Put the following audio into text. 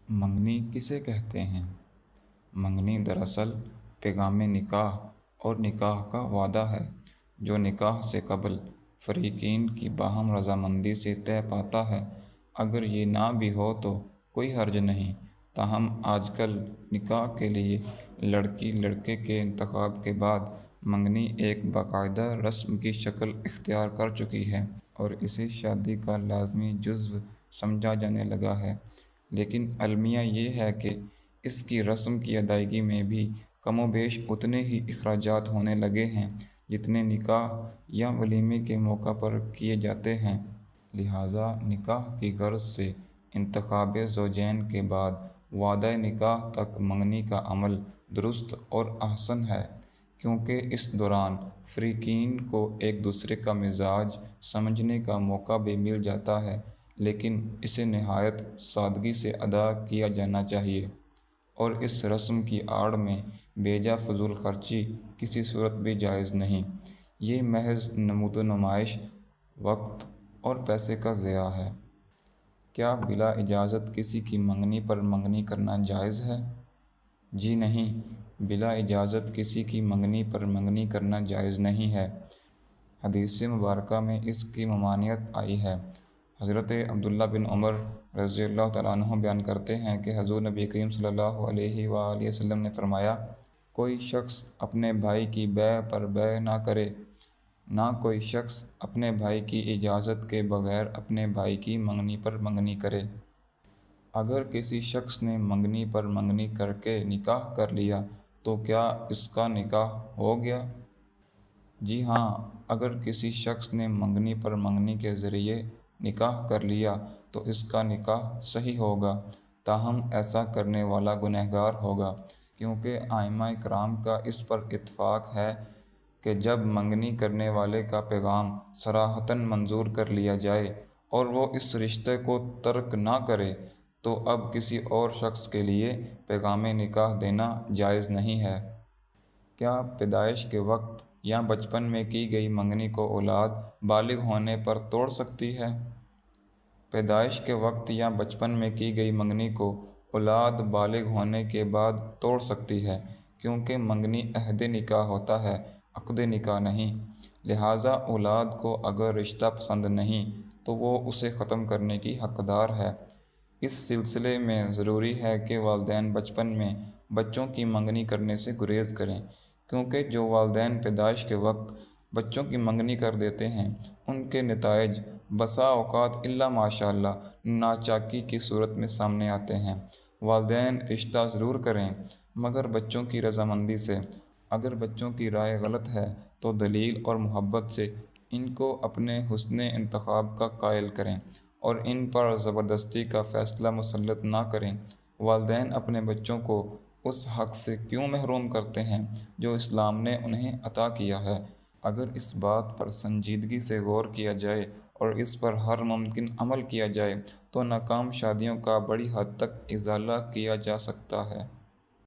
منگنی کسے کہتے ہیں؟ منگنی دراصل پیغام نکاح اور نکاح کا وعدہ ہے جو نکاح سے قبل فریقین کی باہم رضامندی سے طے پاتا ہے۔ اگر یہ نہ بھی ہو تو کوئی حرج نہیں، تاہم آج کل نکاح کے لیے لڑکی لڑکے کے انتخاب کے بعد منگنی ایک باقاعدہ رسم کی شکل اختیار کر چکی ہے اور اسے شادی کا لازمی جزو سمجھا جانے لگا ہے۔ لیکن المیہ یہ ہے کہ اس کی رسم کی ادائیگی میں بھی کم و بیش اتنے ہی اخراجات ہونے لگے ہیں جتنے نکاح یا ولیمے کے موقع پر کیے جاتے ہیں۔ لہٰذا نکاح کی غرض سے انتخاب زوجین کے بعد وعدہ نکاح تک منگنی کا عمل درست اور احسن ہے، کیونکہ اس دوران فریقین کو ایک دوسرے کا مزاج سمجھنے کا موقع بھی مل جاتا ہے، لیکن اسے نہایت سادگی سے ادا کیا جانا چاہیے اور اس رسم کی آڑ میں بیجا فضول خرچی کسی صورت بھی جائز نہیں۔ یہ محض نمود و نمائش وقت اور پیسے کا ضیاع ہے۔ کیا بلا اجازت کسی کی منگنی پر منگنی کرنا جائز ہے؟ جی نہیں، بلا اجازت کسی کی منگنی پر منگنی کرنا جائز نہیں ہے۔ حدیث مبارکہ میں اس کی ممانعت آئی ہے۔ حضرت عبداللہ بن عمر رضی اللہ تعالیٰ عنہ بیان کرتے ہیں کہ حضور نبی کریم صلی اللہ علیہ وآلہ وسلم نے فرمایا، کوئی شخص اپنے بھائی کی بیع پر بیع نہ کرے، نہ کوئی شخص اپنے بھائی کی اجازت کے بغیر اپنے بھائی کی منگنی پر منگنی کرے۔ اگر کسی شخص نے منگنی پر منگنی کر کے نکاح کر لیا تو کیا اس کا نکاح ہو گیا؟ جی ہاں، اگر کسی شخص نے منگنی پر منگنی کے ذریعے نکاح کر لیا تو اس کا نکاح صحیح ہوگا، تاہم ایسا کرنے والا گنہگار ہوگا، کیونکہ ائمہ کرام کا اس پر اتفاق ہے کہ جب منگنی کرنے والے کا پیغام صراحتاً منظور کر لیا جائے اور وہ اس رشتے کو ترک نہ کرے تو اب کسی اور شخص کے لیے پیغام نکاح دینا جائز نہیں ہے۔ کیا پیدائش کے وقت یا بچپن میں کی گئی منگنی کو اولاد بالغ ہونے پر توڑ سکتی ہے؟ پیدائش کے وقت یا بچپن میں کی گئی منگنی کو اولاد بالغ ہونے کے بعد توڑ سکتی ہے، کیونکہ منگنی عہد نکاح ہوتا ہے، عقد نکاح نہیں۔ لہٰذا اولاد کو اگر رشتہ پسند نہیں تو وہ اسے ختم کرنے کی حقدار ہے۔ اس سلسلے میں ضروری ہے کہ والدین بچپن میں بچوں کی منگنی کرنے سے گریز کریں، کیونکہ جو والدین پیدائش کے وقت بچوں کی منگنی کر دیتے ہیں ان کے نتائج بسا اوقات الا ماشاء اللہ ناچاکی کی صورت میں سامنے آتے ہیں۔ والدین رشتہ ضرور کریں مگر بچوں کی رضامندی سے۔ اگر بچوں کی رائے غلط ہے تو دلیل اور محبت سے ان کو اپنے حسن انتخاب کا قائل کریں اور ان پر زبردستی کا فیصلہ مسلط نہ کریں۔ والدین اپنے بچوں کو اس حق سے کیوں محروم کرتے ہیں جو اسلام نے انہیں عطا کیا ہے؟ اگر اس بات پر سنجیدگی سے غور کیا جائے اور اس پر ہر ممکن عمل کیا جائے تو ناکام شادیوں کا بڑی حد تک ازالہ کیا جا سکتا ہے۔